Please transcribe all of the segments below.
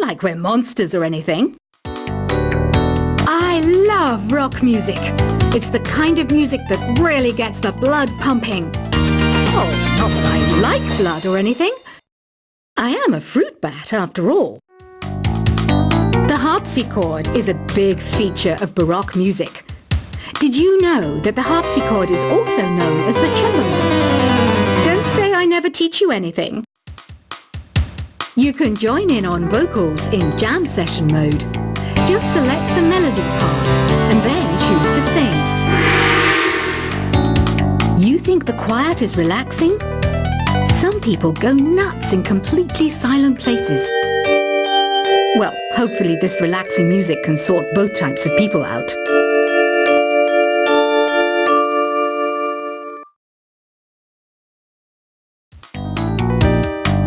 like we're monsters or anything. I love rock music. It's the kind of music that really gets the blood pumping. Oh, not that I like blood or anything. I am a fruit bat after all. The harpsichord is a big feature of Baroque music. Did you know that the harpsichord is also known as the cembalo? Don't say I never teach you anything. You can join in on vocals in jam session mode. Just select the melody part and then choose to sing. You think the quiet is relaxing? Some people go nuts in completely silent places. Well, hopefully this relaxing music can sort both types of people out.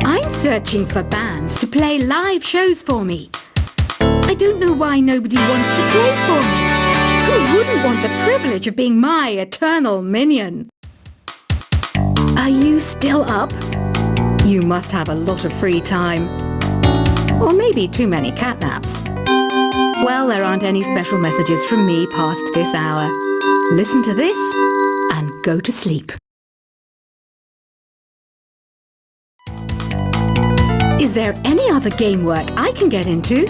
I'm searching for bands to play live shows for me. I don't know why nobody wants to play for me. Who wouldn't want the privilege of being my eternal minion? Are you still up? You must have a lot of free time. Or maybe too many catnaps. Well, there aren't any special messages from me past this hour. Listen to this and go to sleep. Is there any other game work I can get into?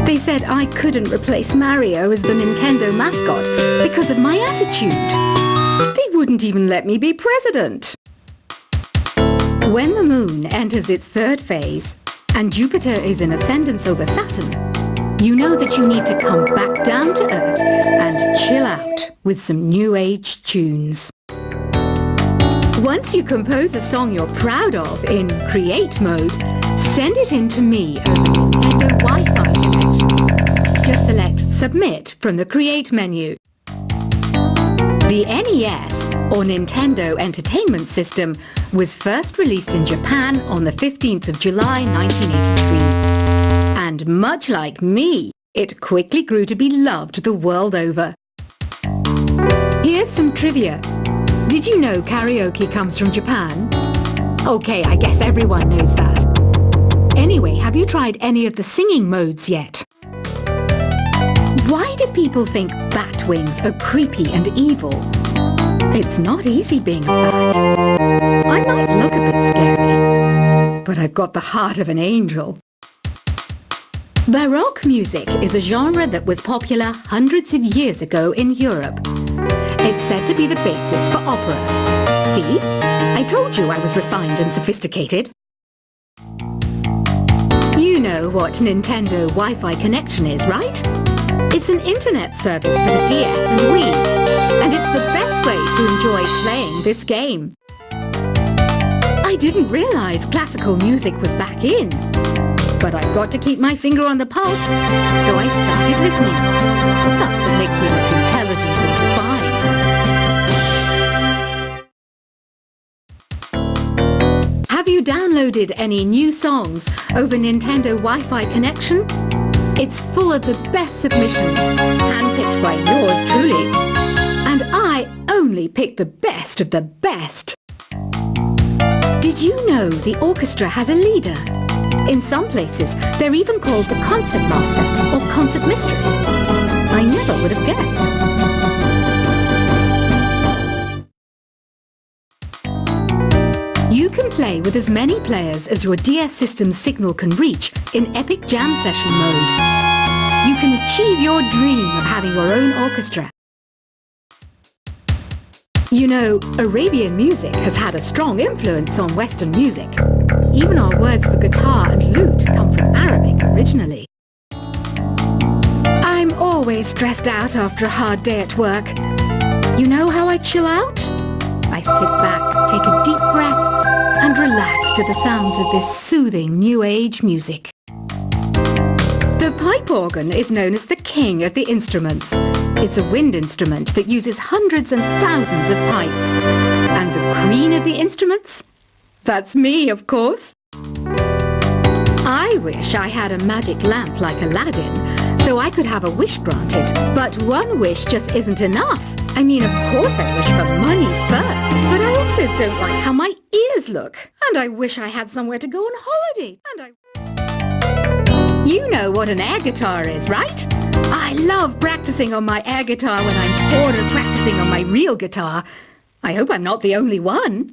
They said I couldn't replace Mario as the Nintendo mascot because of my attitude. They wouldn't even let me be president. When the moon enters its third phase and Jupiter is in ascendance over Saturn, you know that you need to come back down to Earth and chill out with some new age tunes. Once you compose a song you're proud of in create mode, send it in to me over Nintendo Wi-Fi connection. Just select Submit from the Create menu. The NES, or Nintendo Entertainment System, was first released in Japan on the 15th of July 1983. And much like me, it quickly grew to be loved the world over. Here's some trivia. Did you know karaoke comes from Japan? Okay, I guess everyone knows that. Anyway, have you tried any of the singing modes yet? Why do people think bat wings are creepy and evil? It's not easy being a bat. I might look a bit scary, but I've got the heart of an angel. Baroque music is a genre that was popular hundreds of years ago in Europe. It's said to be the basis for opera. See? I told you I was refined and sophisticated. You know what Nintendo Wi-Fi connection is, right? It's an internet service for the DS and Wii, and it's the best way to enjoy playing this game. I didn't realize classical music was back in, but I've got to keep my finger on the pulse, so I started listening. Thus it makes me look intelligent and refined. Have you downloaded any new songs over Nintendo Wi-Fi connection? It's full of the best submissions, handpicked by yours truly. And I only pick the best of the best. Did you know the orchestra has a leader? In some places, they're even called the concert master or concert mistress. I never would have guessed. You can play with as many players as your DS system's signal can reach in Epic Jam Session mode. You can achieve your dream of having your own orchestra. You know, Arabian music has had a strong influence on Western music. Even our words for guitar and lute come from Arabic originally. I'm always stressed out after a hard day at work. You know how I chill out? I sit back, take a deep breath, and relax to the sounds of this soothing new age music. The pipe organ is known as the king of the instruments. It's a wind instrument that uses hundreds and thousands of pipes. And the queen of the instruments? That's me, of course. I wish I had a magic lamp like Aladdin, so I could have a wish granted. But one wish just isn't enough. I mean, of course I wish for money first, but I also don't like how my ears look. And I wish I had somewhere to go on holiday. what an air guitar is, right? I love practicing on my air guitar when I'm bored of practicing on my real guitar. I hope I'm not the only one.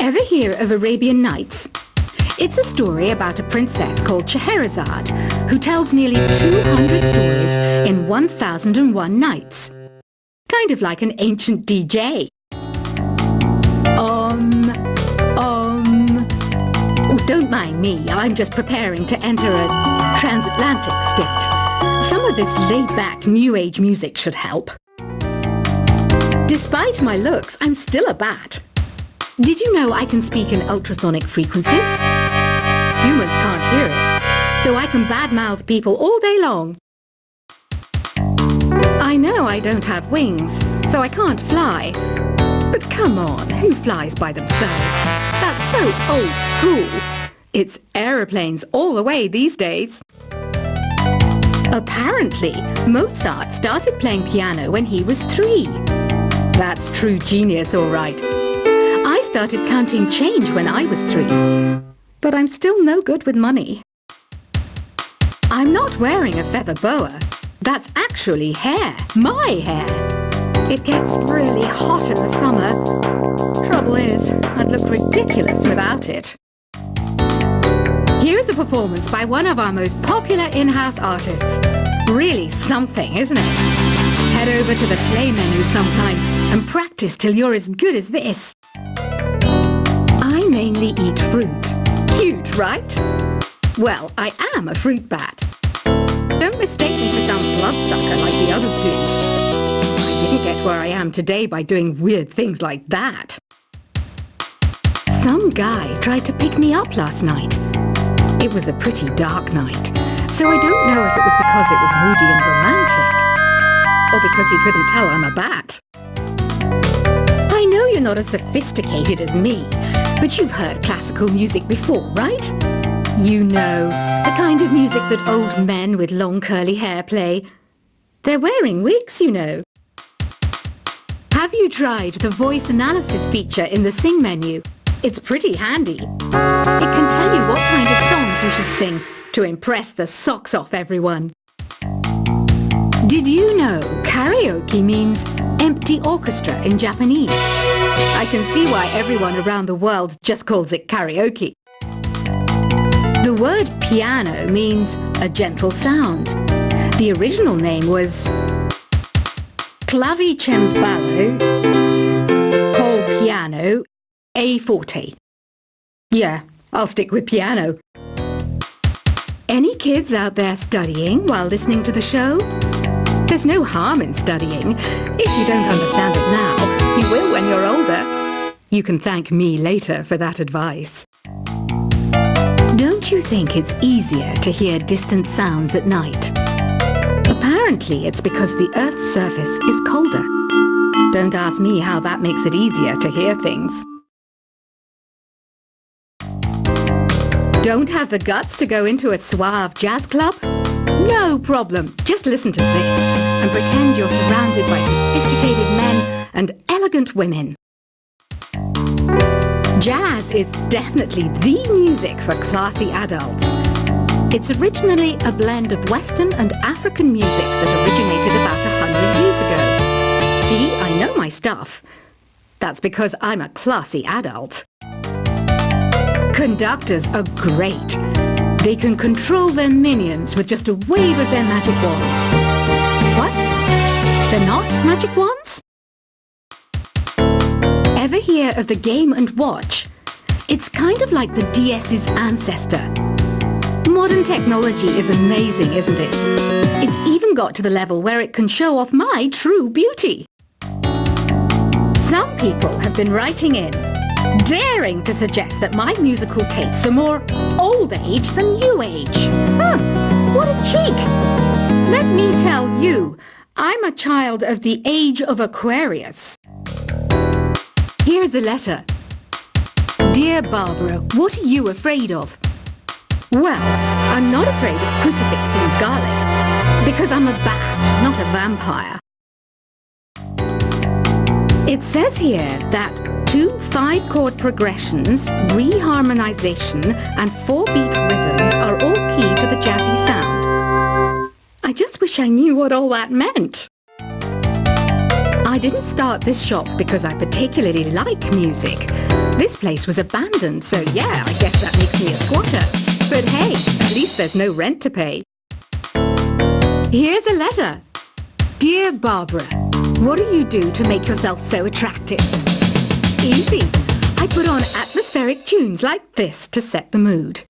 Ever hear of Arabian Nights? It's a story about a princess called Scheherazade who tells nearly 200 stories in 1001 nights. Kind of like an ancient DJ. Oh, don't mind me, I'm just preparing to enter a transatlantic state. Some of this laid-back New Age music should help. Despite my looks, I'm still a bat. Did you know I can speak in ultrasonic frequencies? Humans can't hear it, so I can badmouth people all day long. I know I don't have wings, so I can't fly. But come on, who flies by themselves? That's so old school. It's aeroplanes all the way these days. Apparently, Mozart started playing piano when he was 3. That's true genius, all right. I started counting change when I was 3. But I'm still no good with money. I'm not wearing a feather boa. That's actually hair. My hair. It gets really hot in the summer. Trouble is, I'd look ridiculous without it. Here's a performance by one of our most popular in-house artists. Really something, isn't it? Head over to the play menu sometime and practice till you're as good as this. I mainly eat fruit. Cute, right? Well, I am a fruit bat. Don't mistake me for some bloodsucker like the others do. I didn't get where I am today by doing weird things like that. Some guy tried to pick me up last night. It was a pretty dark night, so I don't know if it was because it was moody and romantic, or because he couldn't tell I'm a bat. I know you're not as sophisticated as me, but you've heard classical music before, right? You know, the kind of music that old men with long curly hair play. They're wearing wigs, you know. Have you tried the voice analysis feature in the Sing menu? It's pretty handy. It can tell you what kind of songs you should sing to impress the socks off everyone. Did you know karaoke means empty orchestra in Japanese? I can see why everyone around the world just calls it karaoke. The word piano means a gentle sound. The original name was clavicembalo, col piano, A forte. Yeah, I'll stick with piano. Any kids out there studying while listening to the show? There's no harm in studying. If you don't understand it now, you will when you're older. You can thank me later for that advice. Don't you think it's easier to hear distant sounds at night? Apparently it's because the Earth's surface is colder. Don't ask me how that makes it easier to hear things. Don't have the guts to go into a suave jazz club? No problem. Just listen to this and pretend you're surrounded by sophisticated men and elegant women. Jazz is definitely the music for classy adults. It's originally a blend of Western and African music that originated about 100 years ago. See, I know my stuff. That's because I'm a classy adult. Conductors are great. They can control their minions with just a wave of their magic wands. What? They're not magic wands? Ever hear of the Game & Watch? It's kind of like the DS's ancestor. Modern technology is amazing, isn't it? It's even got to the level where it can show off my true beauty. Some people have been writing in, daring to suggest that my musical tastes are more old age than new age. Huh, what a cheek! Let me tell you, I'm a child of the age of Aquarius. Here's a letter. Dear Barbara, what are you afraid of? Well, I'm not afraid of crucifixes and garlic, because I'm a bat, not a vampire. It says here that 2 5-chord progressions, reharmonization, and 4-beat rhythms are all key to the jazz wish I knew what all that meant. I didn't start this shop because I particularly like music. This place was abandoned, so yeah, I guess that makes me a squatter. But hey, at least there's no rent to pay. Here's a letter. Dear Barbara, what do you do to make yourself so attractive? Easy. I put on atmospheric tunes like this to set the mood.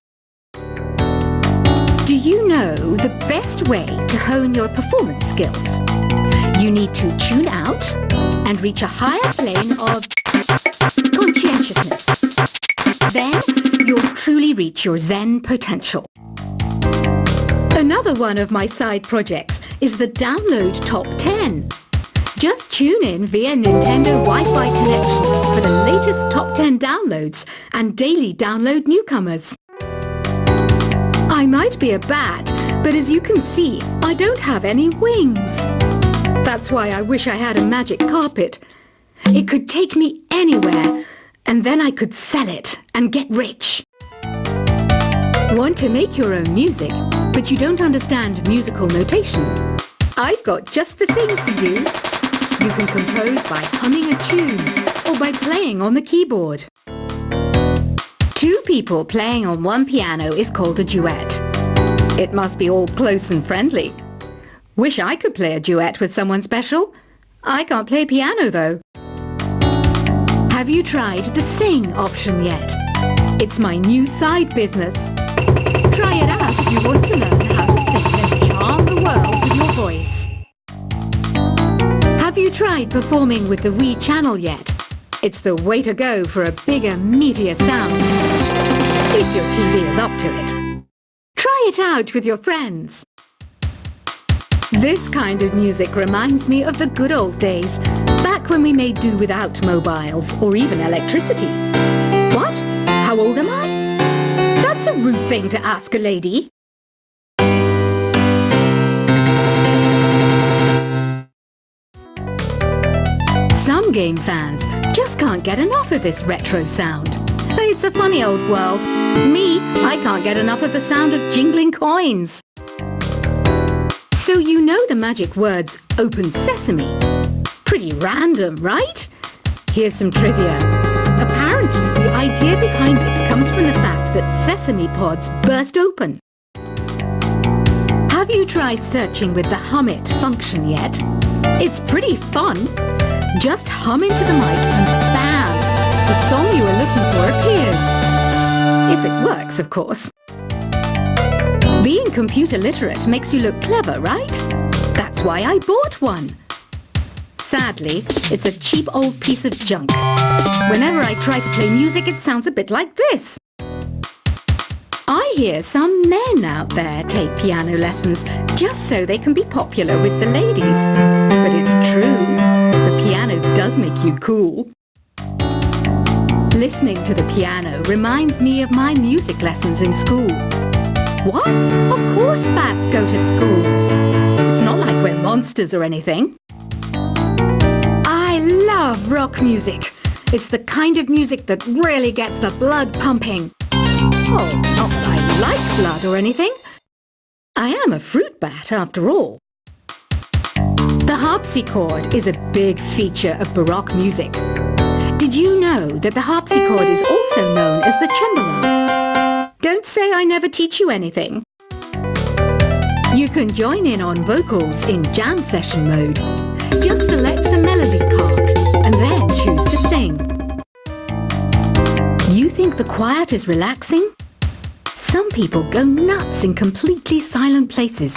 Do you know the best way to hone your performance skills? You need to tune out and reach a higher plane of conscientiousness. Then you'll truly reach your Zen potential. Another one of my side projects is the Download Top 10. Just tune in via Nintendo Wi-Fi connection for the latest top 10 downloads and daily download newcomers. I might be a bat, but as you can see, I don't have any wings. That's why I wish I had a magic carpet. It could take me anywhere, and then I could sell it and get rich. Want to make your own music, but you don't understand musical notation? I've got just the thing for you. You can compose by humming a tune or by playing on the keyboard. Two people playing on one piano is called a duet. It must be all close and friendly. Wish I could play a duet with someone special. I can't play piano though. Have you tried the sing option yet? It's my new side business. Try it out if you want to learn how to sing and charm the world with your voice. Have you tried performing with the Wii channel yet? It's the way to go for a bigger, meatier sound. If your TV is up to it. Try it out with your friends. This kind of music reminds me of the good old days, back when we made do without mobiles or even electricity. What? How old am I? That's a rude thing to ask a lady. Some game fans just can't get enough of this retro sound. It's a funny old world. Me, I can't get enough of the sound of jingling coins. So you know the magic words open sesame. Pretty random, right? Here's some trivia. Apparently, the idea behind it comes from the fact that sesame pods burst open. Have you tried searching with the Hum It function yet? It's pretty fun. Just hum into the mic and bam! The song you were looking for appears. If it works, of course. Being computer literate makes you look clever, right? That's why I bought one. Sadly, it's a cheap old piece of junk. Whenever I try to play music, it sounds a bit like this. I hear some men out there take piano lessons just so they can be popular with the ladies. But it's true, the piano does make you cool. Listening to the piano reminds me of my music lessons in school. What? Of course bats go to school. It's not like we're monsters or anything. I love rock music. It's the kind of music that really gets the blood pumping. Oh, not that I like blood or anything. I am a fruit bat after all. The harpsichord is a big feature of Baroque music. Did you know that the harpsichord is also known as the cembalo? Don't say I never teach you anything. You can join in on vocals in jam session mode. Just select the melody part and then choose to sing. You think the quiet is relaxing? Some people go nuts in completely silent places.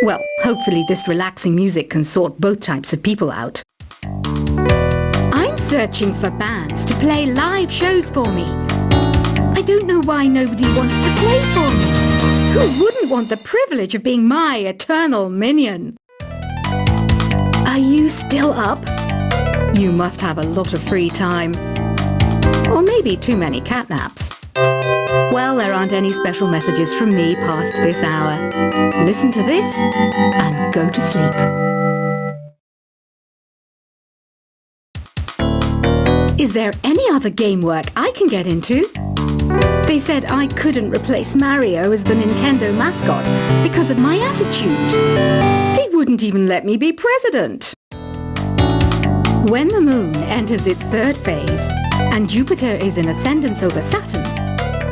Well, hopefully this relaxing music can sort both types of people out. I'm searching for bands to play live shows for me. I don't know why nobody wants to play for me. Who wouldn't want the privilege of being my eternal minion? Are you still up? You must have a lot of free time. Or maybe too many catnaps. Well, there aren't any special messages from me past this hour. Listen to this and go to sleep. Is there any other game work I can get into? They said I couldn't replace Mario as the Nintendo mascot because of my attitude. They wouldn't even let me be president. When the moon enters its third phase and Jupiter is in ascendance over Saturn,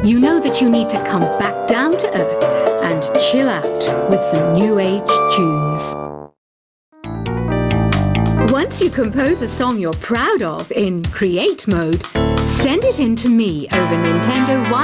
you know that you need to come back down to Earth and chill out with some new age tunes. Once you compose a song you're proud of in Create mode, send it in to me over Nintendo Wi-Fi.